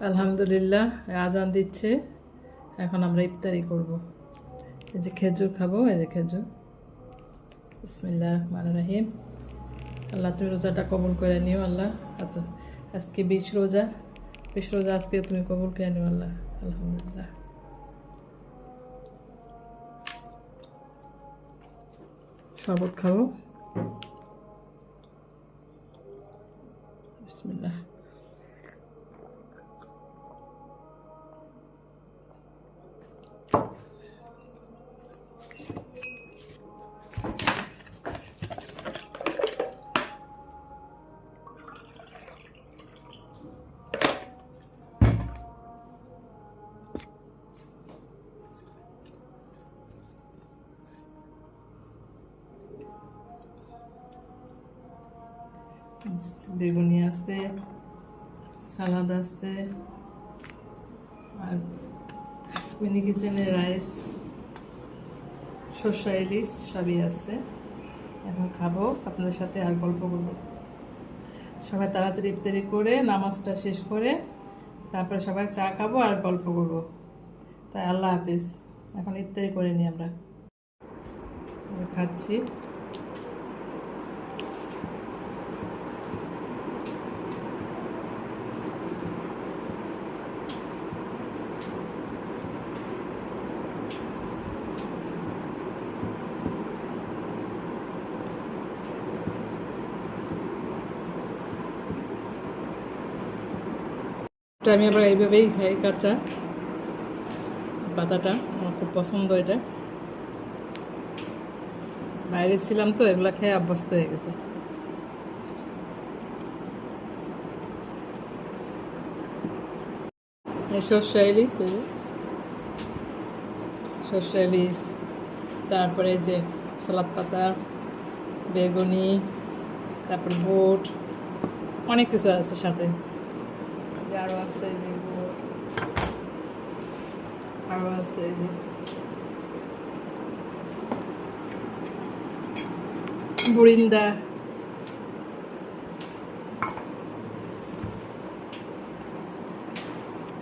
আলহামদুলিল্লাহ, আজান দিচ্ছে। এখন আমরা ইফতারি করব। এই যে খেজুর খাবো, এই যে খেজুর। বিসমিল্লাহির রহমানির রহিম। আল্লাহ তুমি রোজাটা কবুল করে নিও আল্লাহ। আজকে 20 রোজা, 20 রোজা আজকে তুমি কবুল করে নিও আল্লাহ। আলহামদুলিল্লাহ। শরবত খাবো। বিসমিল্লাহ। বেগুনি আছে, সালাদ আছে, আর মিনি কিচেনের রাইস, সর্ষা ইলিশ সবই আছে। এখন খাবো আপনাদের সাথে আর গল্প করবো। সবাই তাড়াতাড়ি ইফতারি করে নামাজটা শেষ করে তারপরে সবাই চা খাবো আর গল্প করবো। তাই আল্লাহ হাফিজ। এখন ইফতারি করে নিই আমরা। খাচ্ছি। আমি আবার এইভাবেই খাই, কাঁচা পাতাটা আমার খুব পছন্দ। এটা বাইরে ছিলাম তো, এগুলা খেয়ে অভ্যস্ত হয়ে গেছে। সর্ষে ইলিশ, সর্ষে ইলিশ, তারপরে যে সালাদ পাতা, বেগুনি, তারপর বুট, অনেক কিছু আছে সাথে। আরও আছে যে বুট, আরও আছে যে বুরিন্দা।